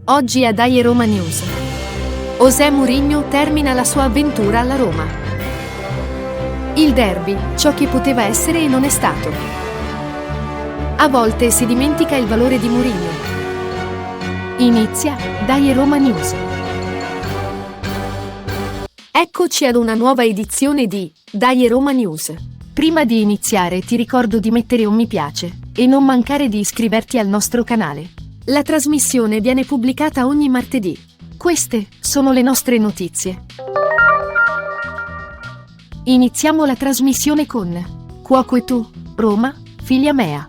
Oggi a Dai Roma News. José Mourinho termina la sua avventura alla Roma. Il derby, ciò che poteva essere e non è stato. A volte si dimentica il valore di Mourinho. Inizia Dai Roma News. Eccoci ad una nuova edizione di Dai Roma News. Prima di iniziare ti ricordo di mettere un mi piace e non mancare di iscriverti al nostro canale. La trasmissione viene pubblicata ogni martedì. Queste sono le nostre notizie. Iniziamo la trasmissione con Cuoco e tu, Roma, figlia mea.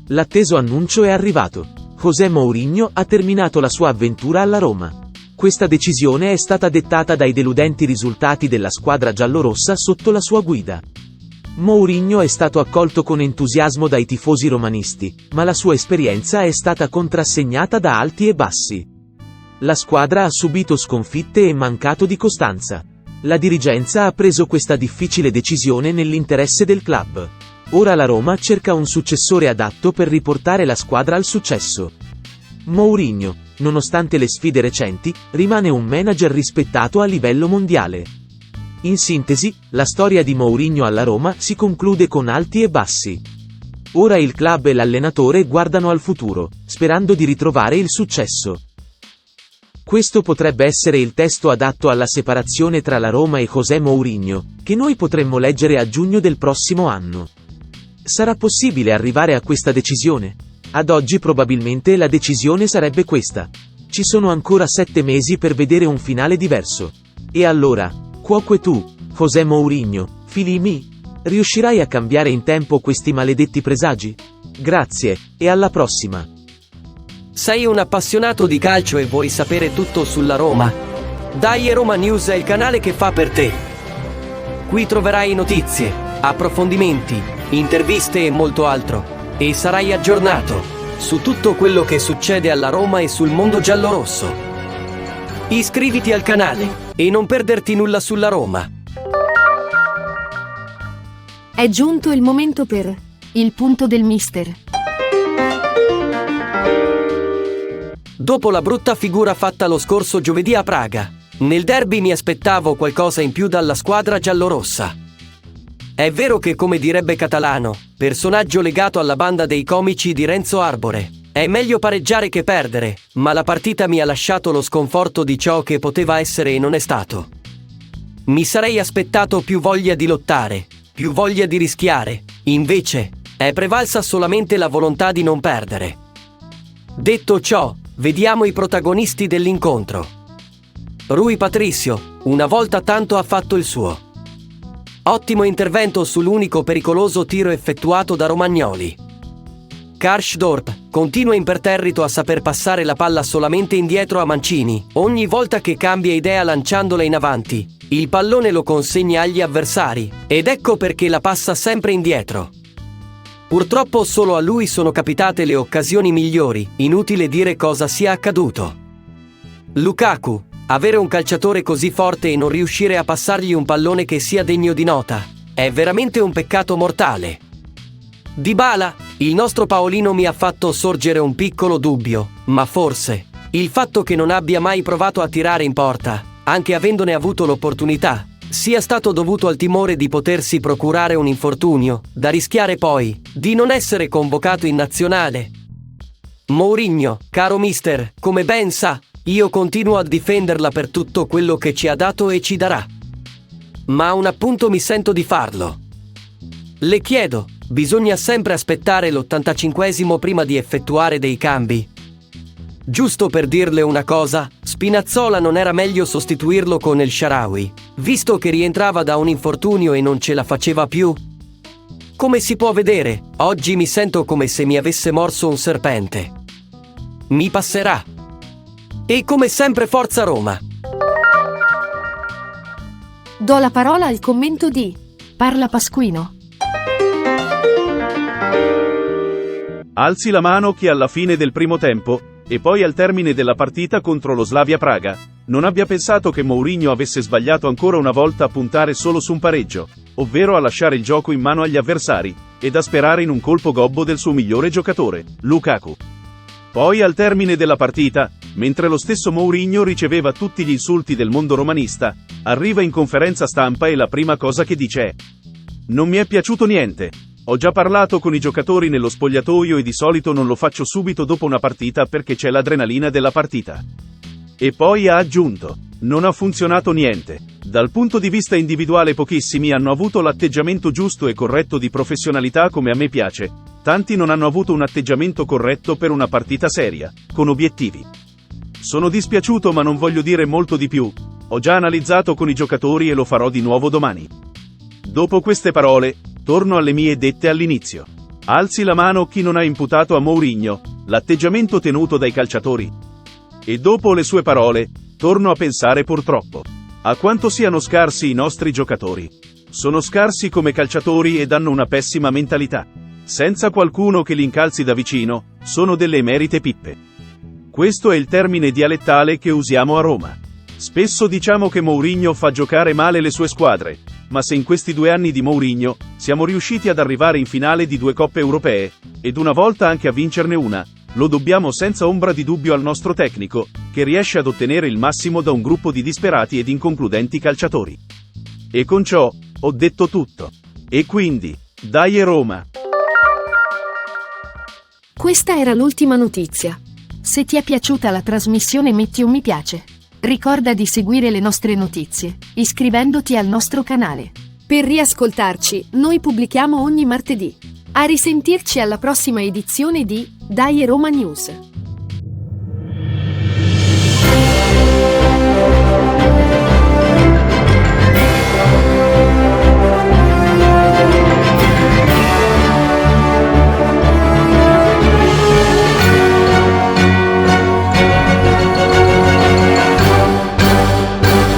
L'atteso annuncio è arrivato. José Mourinho ha terminato la sua avventura alla Roma. Questa decisione è stata dettata dai deludenti risultati della squadra giallorossa sotto la sua guida. Mourinho è stato accolto con entusiasmo dai tifosi romanisti, ma la sua esperienza è stata contrassegnata da alti e bassi. La squadra ha subito sconfitte e mancato di costanza. La dirigenza ha preso questa difficile decisione nell'interesse del club. Ora la Roma cerca un successore adatto per riportare la squadra al successo. Mourinho, nonostante le sfide recenti, rimane un manager rispettato a livello mondiale. In sintesi, la storia di Mourinho alla Roma si conclude con alti e bassi. Ora il club e l'allenatore guardano al futuro, sperando di ritrovare il successo. Questo potrebbe essere il testo adatto alla separazione tra la Roma e José Mourinho, che noi potremmo leggere a giugno del prossimo anno. Sarà possibile arrivare a questa decisione? Ad oggi probabilmente la decisione sarebbe questa. Ci sono ancora 7 mesi per vedere un finale diverso. E allora, Cuoco e tu, José Mourinho, figli mi? Riuscirai a cambiare in tempo questi maledetti presagi? Grazie, e alla prossima. Sei un appassionato di calcio e vuoi sapere tutto sulla Roma? Dai Roma News è il canale che fa per te. Qui troverai notizie, approfondimenti, interviste e molto altro. E sarai aggiornato su tutto quello che succede alla Roma e sul mondo giallorosso. Iscriviti al canale e non perderti nulla sulla Roma. È giunto il momento per il punto del mister. Dopo la brutta figura fatta lo scorso giovedì a Praga, nel derby mi aspettavo qualcosa in più dalla squadra giallorossa. È vero che, come direbbe Catalano, personaggio legato alla banda dei comici di Renzo Arbore, è meglio pareggiare che perdere, ma la partita mi ha lasciato lo sconforto di ciò che poteva essere e non è stato. Mi sarei aspettato più voglia di lottare, più voglia di rischiare, invece è prevalsa solamente la volontà di non perdere. Detto ciò, vediamo i protagonisti dell'incontro. Rui Patricio, una volta tanto ha fatto il suo. Ottimo intervento sull'unico pericoloso tiro effettuato da Romagnoli. Karsdorp continua imperterrito a saper passare la palla solamente indietro a Mancini. Ogni volta che cambia idea lanciandola in avanti, il pallone lo consegna agli avversari, ed ecco perché la passa sempre indietro. Purtroppo solo a lui sono capitate le occasioni migliori, inutile dire cosa sia accaduto. Lukaku, avere un calciatore così forte e non riuscire a passargli un pallone che sia degno di nota, è veramente un peccato mortale. Dybala, il nostro Paolino mi ha fatto sorgere un piccolo dubbio, ma forse il fatto che non abbia mai provato a tirare in porta, anche avendone avuto l'opportunità, sia stato dovuto al timore di potersi procurare un infortunio, da rischiare poi di non essere convocato in nazionale. Mourinho, caro mister, come ben sa, io continuo a difenderla per tutto quello che ci ha dato e ci darà. Ma a un appunto mi sento di farlo. Le chiedo, bisogna sempre aspettare l'85esimo prima di effettuare dei cambi? Giusto per dirle una cosa, Spinazzola non era meglio sostituirlo con El Shaarawy, visto che rientrava da un infortunio e non ce la faceva più? Come si può vedere, oggi mi sento come se mi avesse morso un serpente. Mi passerà. E come sempre forza Roma! Do la parola al commento di Parla Pasquino. Alzi la mano chi alla fine del primo tempo, e poi al termine della partita contro lo Slavia Praga, non abbia pensato che Mourinho avesse sbagliato ancora una volta a puntare solo su un pareggio, ovvero a lasciare il gioco in mano agli avversari, ed a sperare in un colpo gobbo del suo migliore giocatore, Lukaku. Poi al termine della partita, mentre lo stesso Mourinho riceveva tutti gli insulti del mondo romanista, arriva in conferenza stampa e la prima cosa che dice è: non mi è piaciuto niente. Ho già parlato con i giocatori nello spogliatoio e di solito non lo faccio subito dopo una partita perché c'è l'adrenalina della partita. E poi ha aggiunto: non ha funzionato niente. Dal punto di vista individuale pochissimi hanno avuto l'atteggiamento giusto e corretto di professionalità come a me piace, tanti non hanno avuto un atteggiamento corretto per una partita seria, con obiettivi. Sono dispiaciuto ma non voglio dire molto di più, ho già analizzato con i giocatori e lo farò di nuovo domani. Dopo queste parole, torno alle mie dette all'inizio. Alzi la mano chi non ha imputato a Mourinho l'atteggiamento tenuto dai calciatori. E dopo le sue parole, torno a pensare purtroppo a quanto siano scarsi i nostri giocatori. Sono scarsi come calciatori ed hanno una pessima mentalità. Senza qualcuno che li incalzi da vicino, sono delle emerite pippe. Questo è il termine dialettale che usiamo a Roma. Spesso diciamo che Mourinho fa giocare male le sue squadre, ma se in questi 2 anni di Mourinho siamo riusciti ad arrivare in finale di 2 coppe europee, ed una volta anche a vincerne una, lo dobbiamo senza ombra di dubbio al nostro tecnico, che riesce ad ottenere il massimo da un gruppo di disperati ed inconcludenti calciatori. E con ciò, ho detto tutto. E quindi, dai Roma! Questa era l'ultima notizia. Se ti è piaciuta la trasmissione metti un mi piace. Ricorda di seguire le nostre notizie, iscrivendoti al nostro canale. Per riascoltarci, noi pubblichiamo ogni martedì. A risentirci alla prossima edizione di Dai Roma News.